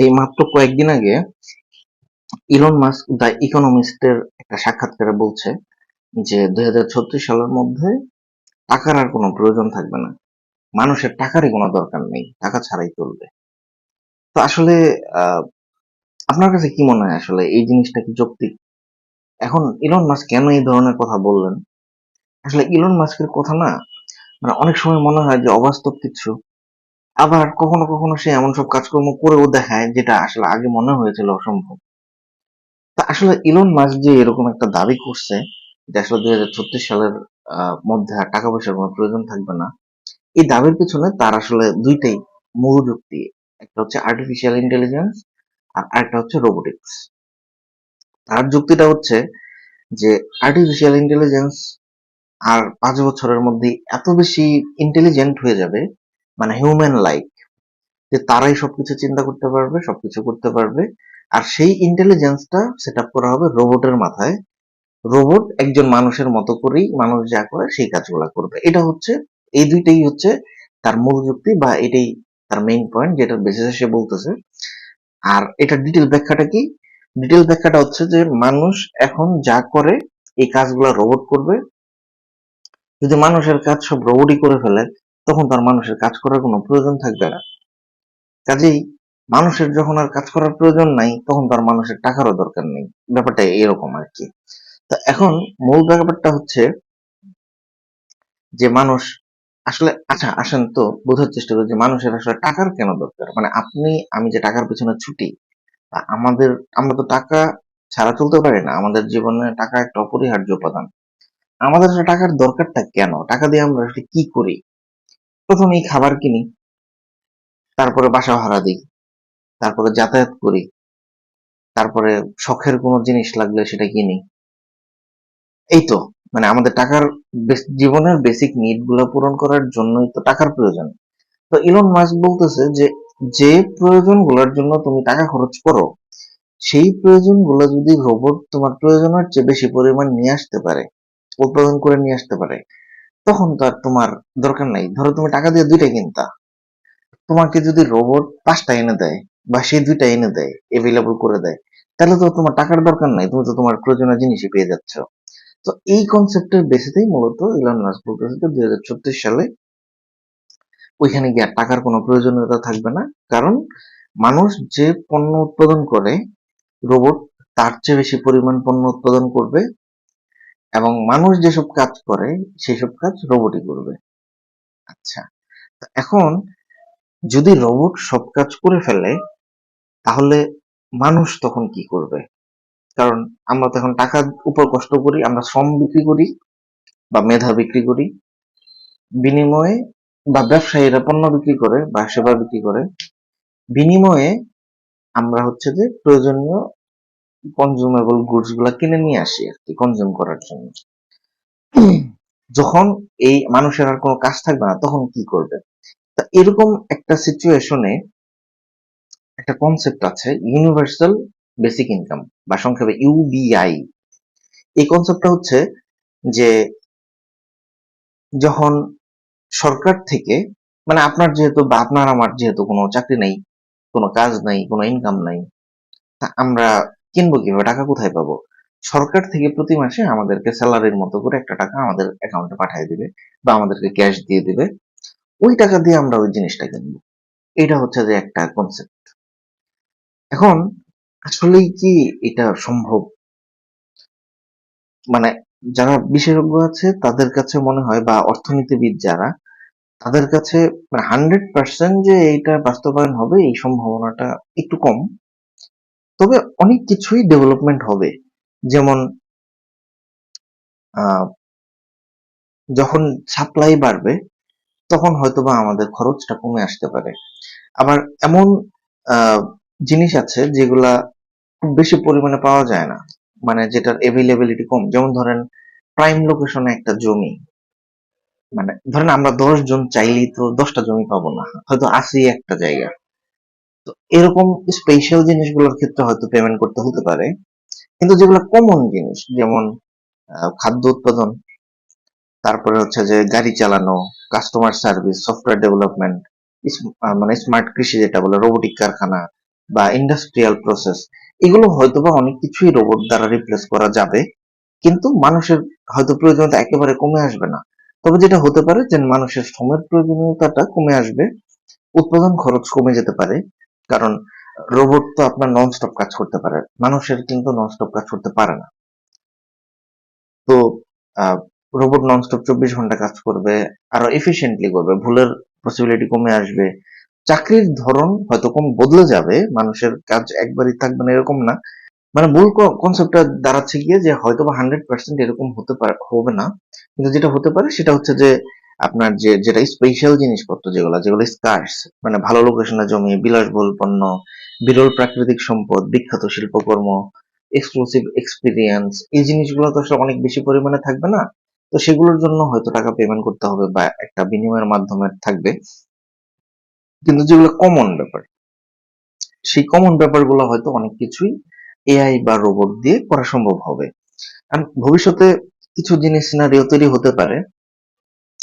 এই মাত্র কয়েকদিন আগে ইলন মাস্ক দ্য ইকোনমিস্টের একটা সাক্ষাৎকারে বলছে যে 2036 সালের মধ্যে টাকার আর কোনো প্রয়োজন থাকবে না। মানুষের টাকারই কোনো দরকার নেই, টাকা ছাড়াই চলবে। তো আসলে আহ, আপনার কাছে কি মনে হয় আসলে এই জিনিসটা কি যৌক্তিক? এখন ইলন মাস্ক কেন এই ধরনের কথা বললেন? আসলে ইলন মাস্কের কথা না, মানে অনেক সময় মনে হয় যে অবাস্তব কিছু, আবার কখনো কখনো সে এমন সব কাজকর্ম করেও দেখায় যেটা আসলে আগে মনে হয়েছিল অসম্ভব। তা আসলে ইলন মাস্ক যে এরকম একটা দাবি করছে যে আসলে 2036 সালের মধ্যে আর টাকা পয়সার কোনো প্রয়োজন থাকবে না, এই দাবির পিছনে তার আসলে দুইটাই মূল যুক্তি। একটা হচ্ছে আর্টিফিশিয়াল ইন্টেলিজেন্স, আর আরেকটা হচ্ছে রোবোটিক্স। তার যুক্তিটা হচ্ছে যে আর্টিফিশিয়াল ইন্টেলিজেন্স আর 5 বছরের মধ্যে এত বেশি ইন্টেলিজেন্ট হয়ে যাবে, মানে হিউম্যান লাইক, যে তারাই সবকিছু চিন্তা করতে পারবে, সবকিছু করতে পারবে। আর সেই ইন্টেলিজেন্সটা সেট আপ করা হবে রোবটের মাথায়। রোবট একজন মানুষের মতো করেই মানুষ যা করে সেই কাজগুলো করবে। এটা হচ্ছে, এই দুইটাই হচ্ছে তার মূল যুক্তি, বা এটাই তার মেইন পয়েন্ট যেটার বেসিসে সে বলতেছে। আর এটা ডিটেল ব্যাখ্যাটা কি? ডিটেল ব্যাখ্যাটা হচ্ছে যে মানুষ এখন যা করে এই কাজগুলো রোবট করবে। যদি মানুষের কাজ সব রোবটই করে ফেলে, তখন তার মানুষের কাজ করার কোনো প্রয়োজন থাকবে না। কাজেই মানুষের যখন আর কাজ করার প্রয়োজন নাই, তখন তার মানুষের টাকারও দরকার নেই। ব্যাপারটা এরকম আর কি। তো এখন মূল ব্যাপারটা হচ্ছে যে মানুষ আসলে, আচ্ছা আসেন তো বোঝার চেষ্টা করি যে মানুষের আসলে টাকার কেন দরকার। মানে আপনি আমি যে টাকার পিছনে ছুটি, তা আমরা তো টাকা ছাড়া চলতে পারি না। আমাদের জীবনে টাকা একটা অপরিহার্য উপাদান। আমাদের আসলে টাকার দরকারটা কেন? টাকা দিয়ে আমরা আসলে কি করি? প্রথমেই খাবার কিনি, তারপরে বাসা ভাড়া দিই, তারপরে যাতায়াত করি, তারপরে শখের কোনো জিনিস লাগলে সেটা কিনি। এই তো, মানে আমাদের টাকার জীবনের বেসিক নিড গুলো পূরণ করার জন্যই তো টাকার প্রয়োজন। তো ইলন মাস্ক বলতেছে যে যে প্রয়োজনগুলোর জন্য তুমি টাকা খরচ করো, সেই প্রয়োজনগুলো যদি রোবট তোমার প্রয়োজনের চেয়ে বেশি পরিমাণ নিয়ে আসতে পারে, উৎপাদন করে নিয়ে আসতে পারে, তখন তো আর তোমার দরকার নাই। ধরো তুমি টাকা দিয়ে দুইটা কিনতা, তোমাকে যদি রোবট 5টা এনে দেয়, বা সে 2টা এনে দেয়, এভেলেবল করে দেয়, তাহলে তো তোমার টাকার দরকার নাই, তুমি তো তোমার প্রয়োজনীয় জিনিসই পেয়ে যাচ্ছ। তো এই কনসেপ্টের বেসিসেই মূলত ইলন মাস্ক বলতেছে যে 2036 সালে ওইখানে গিয়ে আর টাকার কোনো প্রয়োজনীয়তা থাকবে না। কারণ মানুষ যে পণ্য উৎপাদন করে, রোবট তার চেয়ে বেশি পরিমাণ পণ্য উৎপাদন করবে, এবং মানুষ যেসব কাজ করে সেসব কাজ রোবটই করবে। আচ্ছা, তো এখন যদি রোবট সব কাজ করে ফেলে, তাহলে মানুষ তখন কি করবে? কারণ আমরা তো এখন টাকার উপর কষ্ট করি, আমরা শ্রম বিক্রি করি বা মেধা বিক্রি করি বিনিময়ে, বা ব্যবসায়ীরা পণ্য বিক্রি করে বা সেবা বিক্রি করে বিনিময়ে, আমরা হচ্ছে যে প্রয়োজনীয় কনজিউমেবল গুডস গুলা কিনে নিয়ে আসি আর কি, কনজিউম করার জন্য। যখন এই মানুষের আর কোনো কাজ থাকবে না, তখন কি করবে? তা এরকম একটা সিচুয়েশনে একটা কনসেপ্ট আছে, ইউনিভার্সাল বেসিক ইনকাম, বা সংক্ষেপে ইউবিআই। এই কনসেপ্টটা হচ্ছে যে যখন সরকার থেকে, মানে আপনার যেহেতু বা আপনার আমার যেহেতু কোনো চাকরি নাই, কোনো কাজ নাই, কোনো ইনকাম নাই, তা আমরা কিনবো কিভাবে? টাকা কোথায় পাবো? সরকার থেকে প্রতি মাসে আমাদেরকে স্যালারির মতো করে একটা টাকা আমাদের অ্যাকাউন্টে পাঠিয়ে দিবে, বা আমাদেরকে ক্যাশ দিয়ে দিবে। ওই টাকা দিয়ে আমরা ওই জিনিসটা কিনবো। এটা হচ্ছে যে একটা কনসেপ্ট। এখন আসলেই কি এটা সম্ভব? মানে যারা বিশেষজ্ঞ আছে তাদের কাছে মনে হয়, বা অর্থনীতিবিদ যারা, তাদের কাছে 100% যে এইটা বাস্তবায়ন হবে এই সম্ভাবনাটা একটু কম। তবে অনেক কিছুই ডেভেলপমেন্ট হবে। যেমন আহ, যখন সাপ্লাই বাড়বে, তখন হয়তোবা আমাদের খরচটা কমে আসতে পারে। আবার এমন আহ, জিনিস আছে যেগুলা খুব বেশি পরিমাণে পাওয়া যায় না, মানে যেটার এভেইলেবিলিটি কম। যেমন ধরেন প্রাইম লোকেশনে একটা জমি, মানে ধরেন আমরা 10 জন চাইলেই তো 10টা জমি পাবো না, হয়তো আছে একটা জায়গা। তো এরকম স্পেশাল জিনিসগুলোর ক্ষেত্রে হয়তো পেমেন্ট করতে হতে পারে। কিন্তু যেগুলো কমন জিনিস, যেমন খাদ্য উৎপাদন, তারপরে হচ্ছে যে গাড়ি চালানো, কাস্টমার সার্ভিস, সফটওয়্যার ডেভেলপমেন্ট, মানে স্মার্ট কৃষি যেটা বলে, রোবোটিক কারখানা, বা ইন্ডাস্ট্রিয়াল প্রসেস, এগুলো হয়তোবা অনেক কিছুই রোবট দ্বারা রিপ্লেস করা যাবে, কিন্তু মানুষের হয়তো প্রয়োজনীয়তা একেবারে কমে আসবে না। তবে যেটা হতে পারে যে মানুষের সময়ের প্রয়োজনীয়তাটা কমে আসবে, উৎপাদন খরচ কমে যেতে পারে। কারণ রোবট তো আপনার নন স্টপ কাজ করতে পারে, মানুষের কিন্তু নন স্টপ কাজ করতে পারে না। তো রোবট নন স্টপ 24 ঘন্টা কাজ করবে, আরো এফিসিয়েন্টলি করবে, ভুলের পসিবিলিটি কমে আসবে। চাকরির ধরন হয়তো কম বদলে যাবে, মানুষের কাজ একবারই থাকবে না এরকম না। মানে মূল কনসেপ্টটা দাঁড়াচ্ছে গিয়ে যে হয়তো বা 100% এরকম হতে পারে, হবে না, কিন্তু যেটা হতে পারে সেটা হচ্ছে যে আপনার যেটা স্পেশাল জিনিসপত্র, যেগুলো স্কার্স, মানে ভালো লোকেশনে জমি, বিলাসবহুল পণ্য, বিরল প্রাকৃতিক সম্পদ, বিখ্যাত শিল্পকর্ম, এক্সক্লুসিভ এক্সপিরিয়েন্স, এই জিনিসগুলো তো আসলে অনেক বেশি পরিমাণে থাকবে না। তো সেগুলোর জন্য হয়তো টাকা পেমেন্ট করতে হবে বা একটা বিনিময়ের মাধ্যমে থাকবে। কিন্তু যেগুলো কমন ব্যাপার, সেই কমন ব্যাপারগুলো হয়তো অনেক কিছুই এআই বা রোবট দিয়ে করা সম্ভব হবে। আর ভবিষ্যতে কিছু জিনিস সিনারিও তৈরি হতে পারে,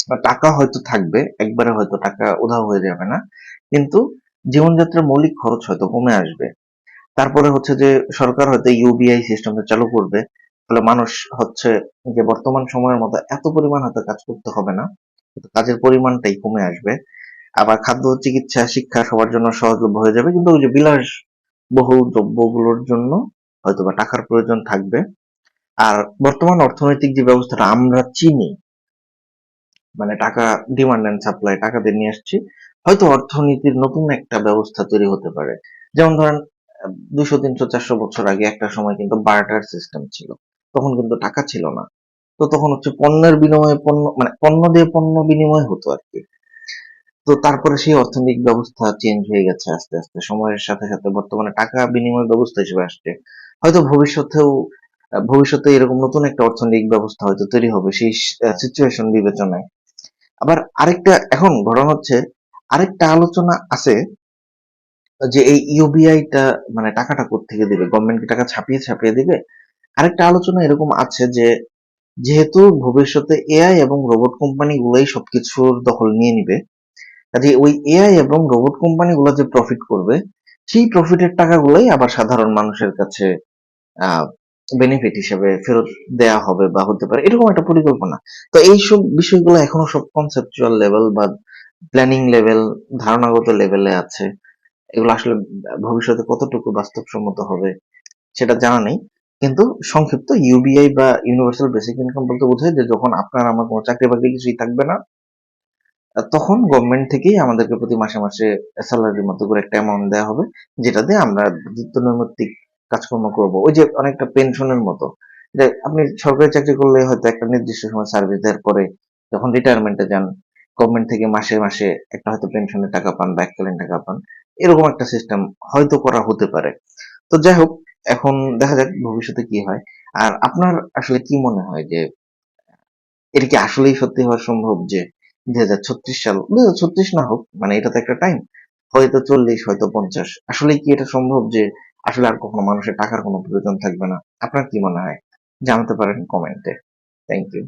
বা টাকা হয়তো থাকবে, একবারে হয়তো টাকা উধাও হয়ে যাবে না, কিন্তু জীবনযাত্রার মৌলিক খরচ হয়তো কমে আসবে। তারপরে হচ্ছে যে সরকার হয়তো ইউবিআই সিস্টেমটা চালু করবে, ফলে মানুষ হচ্ছে যে বর্তমান সময়ের মতো এত পরিমাণ হয়তো কাজ করতে হবে না, কিন্তু কাজের পরিমাণটাই কমে আসবে। আবার খাদ্য, চিকিৎসা, শিক্ষা সবার জন্য সহজলভ্য হয়ে যাবে, কিন্তু ওই যে বিলাস বহুল দ্রব্যগুলোর জন্য হয়তোবা টাকার প্রয়োজন থাকবে। আর বর্তমান অর্থনৈতিক যে ব্যবস্থাটা আমরা চিনি, মানে টাকা, ডিমান্ড এন্ড সাপ্লাই, টাকা দিয়ে নিয়ে আসছি, হয়তো অর্থনীতির নতুন একটা ব্যবস্থা তৈরি হতে পারে। যেমন ধরেন 200 300 400 বছর আগে একটা সময় কিন্তু বার্টার সিস্টেম ছিল, তখন কিন্তু টাকা ছিল না। তো তখন হচ্ছে পণ্যের বিনিময়ে পণ্য, মানে পণ্য দিয়ে পণ্য বিনিময় হতো আর কি। তো তারপরে সেই অর্থনৈতিক ব্যবস্থা চেঞ্জ হয়ে গেছে আস্তে আস্তে সময়ের সাথে সাথে, বর্তমানে টাকা বিনিময় ব্যবস্থা হিসেবে আসছে। হয়তো ভবিষ্যতে এরকম নতুন একটা অর্থনৈতিক ব্যবস্থা হয়তো তৈরি হবে সেই সিচুয়েশন বিবেচনায়। আবার আরেকটা এখন ঘটনা হচ্ছে, আরেকটা আলোচনা আছে যে এই ইউবিআইটা, মানে টাকাটা কোত্থেকে দিবে, গভর্নমেন্ট কি টাকা ছাপিয়ে ছাপিয়ে দিবে? আরেকটা আলোচনা এরকম আছে যে যেহেতু ভবিষ্যতে এআই এবং রোবট কোম্পানি গুলাই সবকিছুর দখল নিয়ে নিবে, কাজে ওই এআই এবং রোবট কোম্পানি গুলো যে প্রফিট করবে, সেই প্রফিটের টাকাগুলোই আবার সাধারণ মানুষের কাছে আহ বেনিফিট হিসেবে ফেরত দেয়া হবে বা হতে পারে, এরকম একটা পরিকল্পনা। তো এইসব বিষয়গুলো এখনো সব কনসেপচুয়াল লেভেল বা প্ল্যানিং লেভেল, ধারণাগত লেভেলে আছে। এগুলো আসলে ভবিষ্যতে কতটুকু বাস্তবসম্মত হবে সেটা জানা নেই। কিন্তু সংক্ষিপ্ত ইউবিআই বা ইউনিভার্সাল বেসিক ইনকাম বলতে বোঝায় যে যখন আপনার আমার কোনো চাকরি বাকরি কিছুই থাকবে না, তখন গভর্নমেন্ট থেকেই আমাদেরকে প্রতি মাসে মাসে স্যালারির মতো করে একটা অ্যামাউন্ট দেওয়া হবে, যেটা দিয়ে আমরা নৈমিত্তিক কাজকর্ম করব। ওই যে অনেকটা পেনশনের মতো, যে আপনি সরকারি চাকরি করলে হয়তো একটা নির্দিষ্ট সময় সার্ভিস দেওয়ার পরে যখন রিটায়ারমেন্টে যান, গভর্নমেন্ট থেকে মাসে মাসে একটা হয়তো পেনশনের টাকা পান বা এককালীন টাকা পান, এরকম একটা সিস্টেম হয়তো করা হতে পারে। তো যাই হোক, এখন দেখা যাক ভবিষ্যতে কি হয়। আর আপনার আসলে কি মনে হয় যে এটা কি আসলেই সত্যি হওয়া সম্ভব যে 2036 সাল, 2036 না হোক, মানে এটা তো একটা টাইম, হয়তো 40, হয়তো 50, আসলে কি এটা সম্ভব যে আসলে আর কখনো মানুষের টাকার কোনো প্রয়োজন থাকবে না? আপনার কি মনে হয়? জানাতে পারেন কমেন্টে। Thank you.